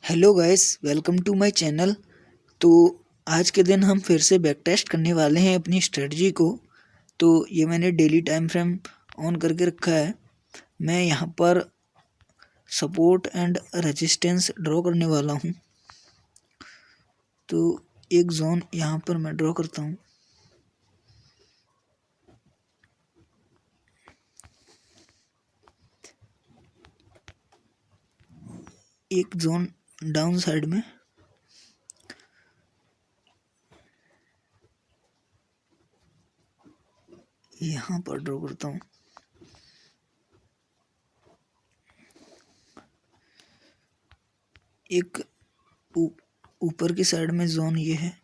Hello guys, welcome to my channel. तो आज के दिन हम फिर से बैक टेस्ट करने वाले हैं अपनी स्ट्रेटजी को। तो ये मैंने डेली टाइम फ्रेम ऑन करके रखा है। मैं यहाँ पर सपोर्ट एंड रेजिस्टेंस ड्रॉ करने वाला हूँ। तो एक जोन यहाँ पर मैं ड्रॉ करता हूँ। एक जोन डाउन साइड में, यहाँ पर ड्रॉ करता हूँ। एक ऊपर की साइड में जोन ये है।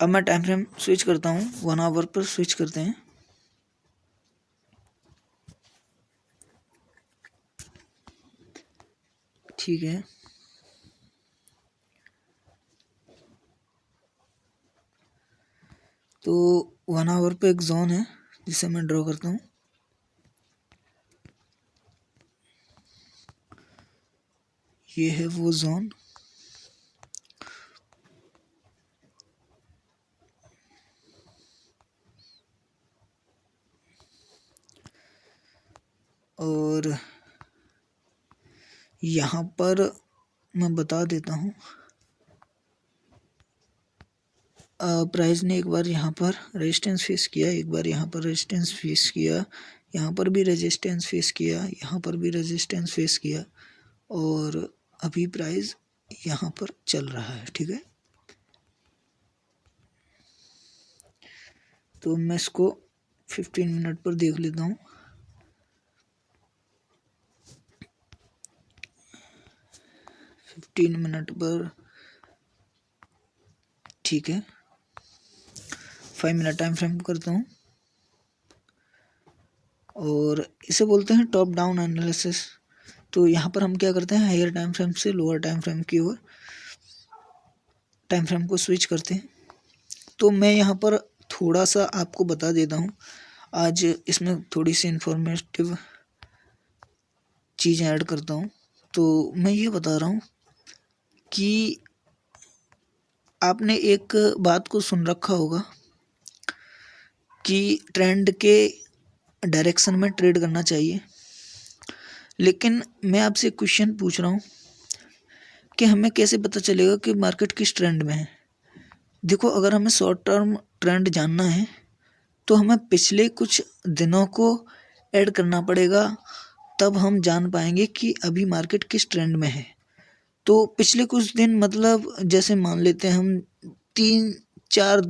अब मैं टाइम फ्रेम स्विच करता हूँ, 1 आवर पर स्विच करते हैं। ठीक है, तो 1 आवर पे एक जोन है जिसे मैं ड्रॉ करता हूँ। ये है वो जोन। और यहाँ पर मैं बता देता हूँ, प्राइस ने एक बार यहाँ पर रेजिस्टेंस फेस किया, एक बार यहाँ पर रेजिस्टेंस फेस किया, यहाँ पर भी रेजिस्टेंस फेस किया, यहाँ पर भी रेजिस्टेंस फेस किया, और अभी प्राइस यहाँ पर चल रहा है। ठीक है, तो मैं इसको 15 मिनट पर देख लेता हूँ। फिफ्टीन मिनट पर, ठीक है, 5 मिनट टाइम फ्रेम करता हूँ। और इसे बोलते हैं टॉप डाउन एनालिसिस। तो यहाँ पर हम क्या करते हैं, हायर टाइम फ्रेम से लोअर टाइम फ्रेम की ओर टाइम फ्रेम को स्विच करते हैं। तो मैं यहाँ पर थोड़ा सा आपको बता देता हूँ, आज इसमें थोड़ी सी इंफॉर्मेटिव चीज़ें ऐड करता हूँ। तो मैं ये बता रहा हूँ कि आपने एक बात को सुन रखा होगा कि ट्रेंड के डायरेक्शन में ट्रेड करना चाहिए। लेकिन मैं आपसे क्वेश्चन पूछ रहा हूँ कि हमें कैसे पता चलेगा कि मार्केट किस ट्रेंड में है। देखो, अगर हमें शॉर्ट टर्म ट्रेंड जानना है तो हमें पिछले कुछ दिनों को ऐड करना पड़ेगा, तब हम जान पाएंगे कि अभी मार्केट किस ट्रेंड में है। तो पिछले कुछ दिन मतलब जैसे मान लेते हैं हम 3-4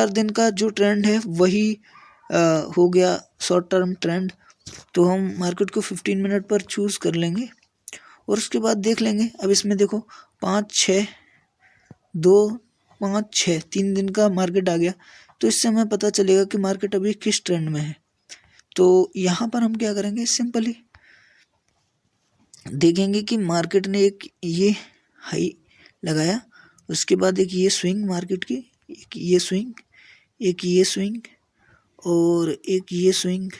दिन का जो ट्रेंड है वही हो गया शॉर्ट टर्म ट्रेंड। तो हम मार्केट को 15 मिनट पर चूज़ कर लेंगे और उसके बाद देख लेंगे। अब इसमें देखो 5-6-2-5-6 3 दिन का मार्केट आ गया, तो इससे हमें पता चलेगा कि मार्केट अभी किस ट्रेंड में है। तो यहाँ पर हम क्या करेंगे, सिंपली देखेंगे कि मार्केट ने एक ये हाई लगाया, उसके बाद एक ये स्विंग मार्केट की, एक ये स्विंग, एक ये स्विंग और एक ये स्विंग,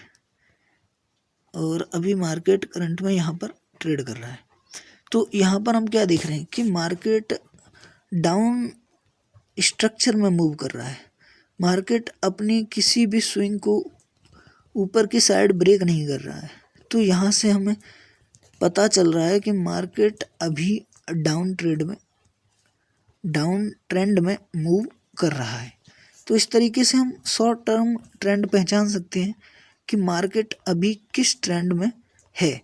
और अभी मार्केट करंट में यहाँ पर ट्रेड कर रहा है। तो यहाँ पर हम क्या देख रहे हैं कि मार्केट डाउन स्ट्रक्चर में मूव कर रहा है। मार्केट अपनी किसी भी स्विंग को ऊपर की साइड ब्रेक नहीं कर रहा है। तो यहाँ से हमें पता चल रहा है कि मार्केट अभी डाउन ट्रेंड में मूव कर रहा है। तो इस तरीके से हम शॉर्ट टर्म ट्रेंड पहचान सकते हैं कि मार्केट अभी किस ट्रेंड में है।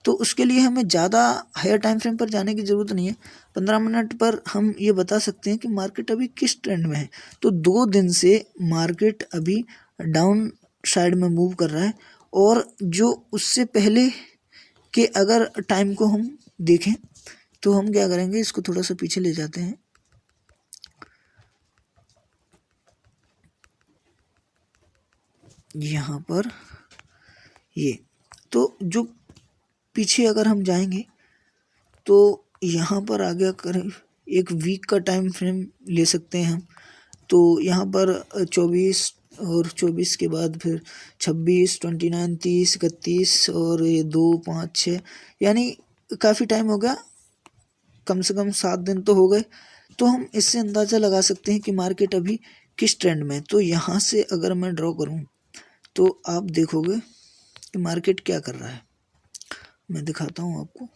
तो उसके लिए हमें ज़्यादा हायर टाइम फ्रेम पर जाने की ज़रूरत नहीं है। 15 मिनट पर हम ये बता सकते हैं कि मार्केट अभी किस ट्रेंड में है। तो 2 दिन से मार्केट अभी डाउन साइड में मूव कर रहा है। और जो उससे पहले के अगर टाइम को हम देखें तो हम क्या करेंगे, इसको थोड़ा सा पीछे ले जाते हैं। यहाँ पर ये, तो जो पीछे अगर हम जाएंगे तो यहाँ पर आ गया करीब 1 वीक का टाइम फ्रेम ले सकते हैं हम। तो यहाँ पर 24 और 24 के बाद फिर 26, 29, 30, 31 और ये 2, 5, 6, यानी काफ़ी टाइम हो गया, कम से कम 7 दिन तो हो गए। तो हम इससे अंदाज़ा लगा सकते हैं कि मार्केट अभी किस ट्रेंड में है। तो यहाँ से अगर मैं ड्रॉ करूँ तो आप देखोगे कि मार्केट क्या कर रहा है। मैं दिखाता हूँ आपको,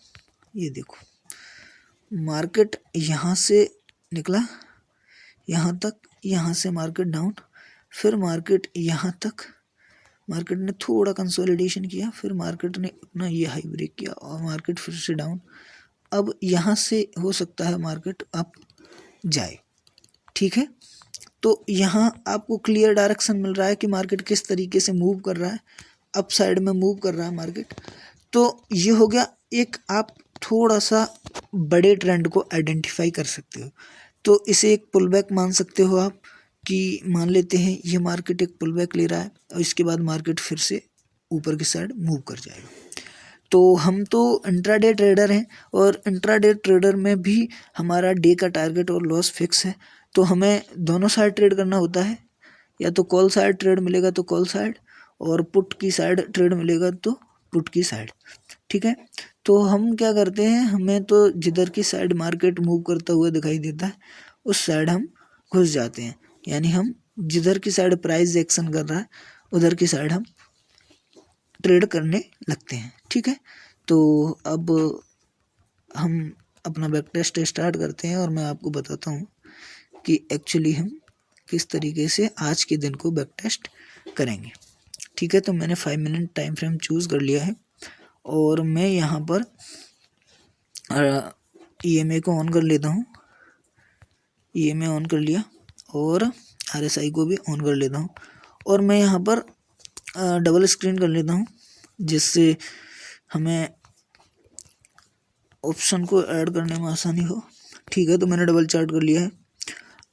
ये देखो मार्केट यहाँ से निकला यहाँ तक, यहाँ से मार्केट डाउन, फिर मार्केट यहाँ तक, मार्केट ने थोड़ा कंसोलिडेशन किया, फिर मार्केट ने अपना ये हाई ब्रेक किया और मार्केट फिर से डाउन। अब यहाँ से हो सकता है मार्केट अप जाए, ठीक है। तो यहाँ आपको क्लियर डायरेक्शन मिल रहा है कि मार्केट किस तरीके से मूव कर रहा है, अप साइड में मूव कर रहा है मार्केट। तो ये हो गया एक, आप थोड़ा सा बड़े ट्रेंड को आइडेंटिफाई कर सकते हो। तो इसे एक पुल बैक मान सकते हो आप, कि मान लेते हैं ये मार्केट एक पुल बैक ले रहा है और इसके बाद मार्केट फिर से ऊपर की साइड मूव कर जाएगा। तो हम तो इंट्राडे ट्रेडर हैं और इंट्राडे ट्रेडर में भी हमारा डे का टारगेट और लॉस फिक्स है। तो हमें दोनों साइड ट्रेड करना होता है, या तो कॉल साइड ट्रेड मिलेगा तो कॉल साइड, और पुट की साइड ट्रेड मिलेगा तो पुट की साइड, ठीक है। तो हम क्या करते हैं, हमें तो जिधर की साइड मार्केट मूव करता हुआ दिखाई देता है उस साइड हम घुस जाते हैं, यानी हम जिधर की साइड प्राइस एक्शन कर रहा है उधर की साइड हम ट्रेड करने लगते हैं, ठीक है। तो अब हम अपना बैक टेस्ट स्टार्ट करते हैं और मैं आपको बताता हूँ कि एक्चुअली हम किस तरीके से आज के दिन को बैक टेस्ट करेंगे, ठीक है। तो मैंने 5 मिनट टाइम फ्रेम चूज़ कर लिया है और मैं यहाँ पर EMA को ऑन कर लेता हूँ, EMA ऑन कर लिया और RSI को भी ऑन कर लेता हूँ और मैं यहाँ पर डबल स्क्रीन कर लेता हूँ जिससे हमें ऑप्शन को ऐड करने में आसानी हो, ठीक है। तो मैंने डबल चार्ट कर लिया है।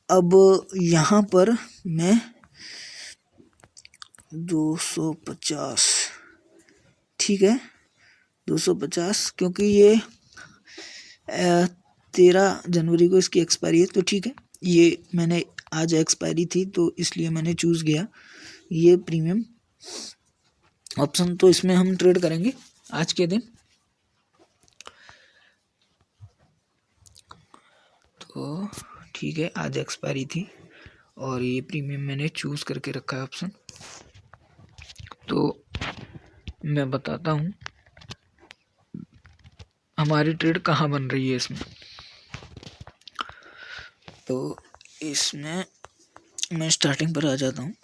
अब यहाँ पर मैं 250, ठीक है 250, क्योंकि ये 13 जनवरी को इसकी एक्सपायरी है, तो ठीक है। ये मैंने आज एक्सपायरी थी तो इसलिए मैंने चूज़ किया ये प्रीमियम ऑप्शन। तो इसमें हम ट्रेड करेंगे आज के दिन। तो ठीक है, आज एक्सपायरी थी और ये प्रीमियम मैंने चूज़ करके रखा है ऑप्शन। तो मैं बताता हूँ हमारी ट्रेड कहाँ बन रही है इसमें। तो इसमें मैं स्टार्टिंग पर आ जाता हूँ,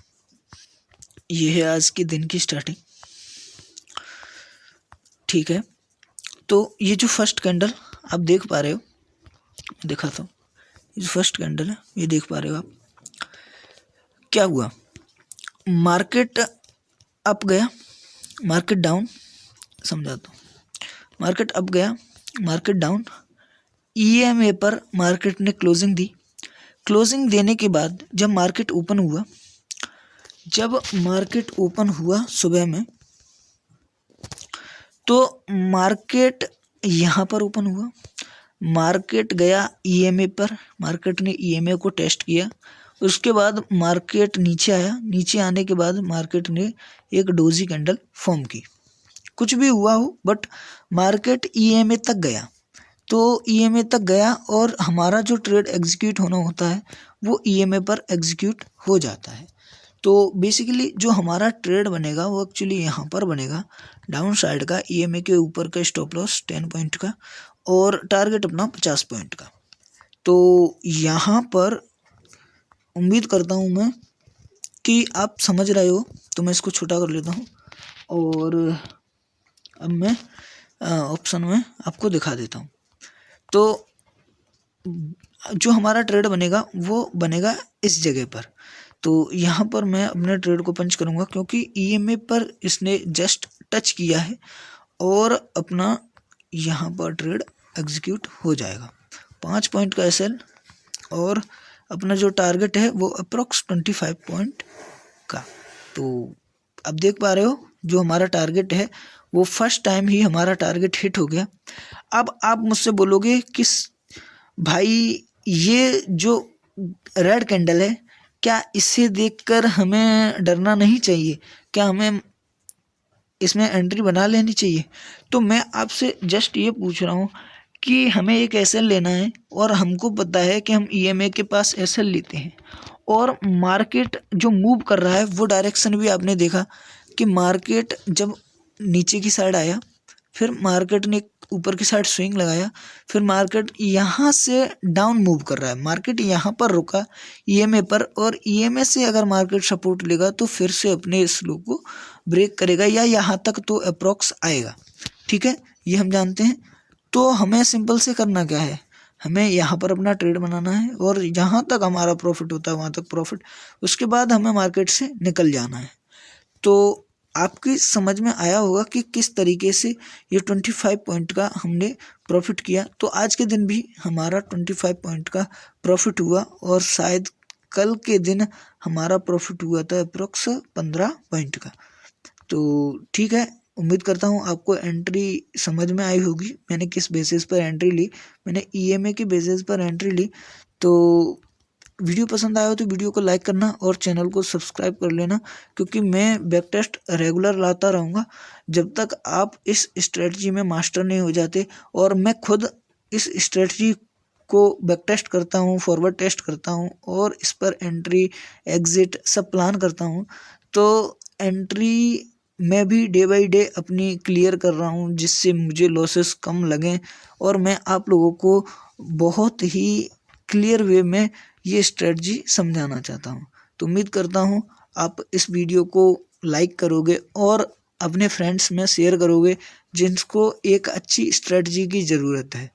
ये है आज के दिन की स्टार्टिंग, ठीक है। तो ये जो फर्स्ट कैंडल आप देख पा रहे हो, दिखाता हूँ, ये जो फर्स्ट कैंडल है ये देख पा रहे हो आप, क्या हुआ, मार्केट अप गया, मार्केट डाउन, समझाता हूँ, मार्केट अप गया, मार्केट डाउन, EMA पर मार्केट ने क्लोजिंग दी। क्लोजिंग देने के बाद जब मार्केट ओपन हुआ, जब मार्केट ओपन हुआ सुबह में, तो मार्केट यहाँ पर ओपन हुआ, मार्केट गया EMA पर, मार्केट ने EMA को टेस्ट किया, उसके बाद मार्केट नीचे आया, नीचे आने के बाद मार्केट ने एक डोजी कैंडल फॉर्म की। कुछ भी हुआ हो बट मार्केट EMA तक गया, तो EMA तक गया और हमारा जो ट्रेड एग्जीक्यूट होना होता है वो EMA पर एग्जीक्यूट हो जाता है। तो बेसिकली जो हमारा ट्रेड बनेगा वो एक्चुअली यहाँ पर बनेगा, डाउन साइड का, EMA के ऊपर का स्टॉप लॉस 10 पॉइंट का और टारगेट अपना 50 पॉइंट का। तो यहाँ पर उम्मीद करता हूँ मैं कि आप समझ रहे हो, तो मैं इसको छोटा कर लेता हूँ और अब मैं ऑप्शन में आपको दिखा देता हूँ। तो जो हमारा ट्रेड बनेगा वो बनेगा इस जगह पर। तो यहाँ पर मैं अपने ट्रेड को पंच करूँगा क्योंकि EMA पर इसने जस्ट टच किया है और अपना यहाँ पर ट्रेड एग्जीक्यूट हो जाएगा। 5 पॉइंट का SL और अपना जो टारगेट है वो अप्रोक्स 25 पॉइंट का। तो अब देख पा रहे हो जो हमारा टारगेट है वो फर्स्ट टाइम ही हमारा टारगेट हिट हो गया। अब आप मुझसे बोलोगे कि भाई ये जो रेड कैंडल है क्या इसे देखकर हमें डरना नहीं चाहिए? क्या हमें इसमें एंट्री बना लेनी चाहिए? तो मैं आपसे जस्ट ये पूछ रहा हूँ कि हमें एक एसएल लेना है और हमको पता है कि हम ईएमए के पास एसएल लेते हैं और मार्केट जो मूव कर रहा है वो डायरेक्शन भी आपने देखा कि मार्केट जब नीचे की साइड आया, फिर मार्केट ने ऊपर की साइड स्विंग लगाया, फिर मार्केट यहाँ से डाउन मूव कर रहा है। मार्केट यहाँ पर रुका ईएमए पर, और ईएमए से अगर मार्केट सपोर्ट लेगा तो फिर से अपने स्लो को ब्रेक करेगा या यहाँ तक तो अप्रॉक्स आएगा। ठीक है, ये हम जानते हैं। तो हमें सिंपल से करना क्या है, हमें यहाँ पर अपना ट्रेड बनाना है और जहाँ तक हमारा प्रॉफिट होता है वहाँ तक प्रॉफिट, उसके बाद हमें मार्केट से निकल जाना है। तो आपकी समझ में आया होगा कि किस तरीके से ये 25 पॉइंट का हमने प्रॉफिट किया। तो आज के दिन भी हमारा 25 पॉइंट का प्रॉफिट हुआ और शायद कल के दिन हमारा प्रॉफिट हुआ था अप्रोक्स 15 पॉइंट का। तो ठीक है, उम्मीद करता हूँ आपको एंट्री समझ में आई होगी। मैंने किस बेसिस पर एंट्री ली, मैंने ईएमए के बेसिस पर एंट्री ली। तो वीडियो पसंद आया हो तो वीडियो को लाइक करना और चैनल को सब्सक्राइब कर लेना, क्योंकि मैं बैक टेस्ट रेगुलर लाता रहूँगा जब तक आप इस स्ट्रेटजी में मास्टर नहीं हो जाते। और मैं खुद इस स्ट्रेटजी को बैक टेस्ट करता हूँ, फॉरवर्ड टेस्ट करता हूँ और इस पर एंट्री एग्जिट सब प्लान करता हूँ। तो एंट्री मैं भी डे बाई डे अपनी क्लियर कर रहा हूँ जिससे मुझे लॉसेस कम लगें और मैं आप लोगों को बहुत ही क्लियर वे में ये स्ट्रेटजी समझाना चाहता हूँ। तो उम्मीद करता हूँ आप इस वीडियो को लाइक करोगे और अपने फ्रेंड्स में शेयर करोगे जिनको एक अच्छी स्ट्रेटजी की ज़रूरत है।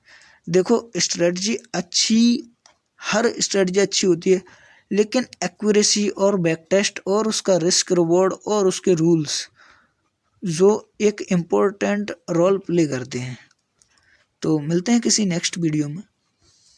देखो, स्ट्रेटजी अच्छी, हर स्ट्रेटजी अच्छी होती है, लेकिन एक्यूरेसी और बैक टेस्ट और उसका रिस्क रिवॉर्ड और उसके रूल्स जो एक इम्पोर्टेंट रोल प्ले करते हैं। तो मिलते हैं किसी नेक्स्ट वीडियो में।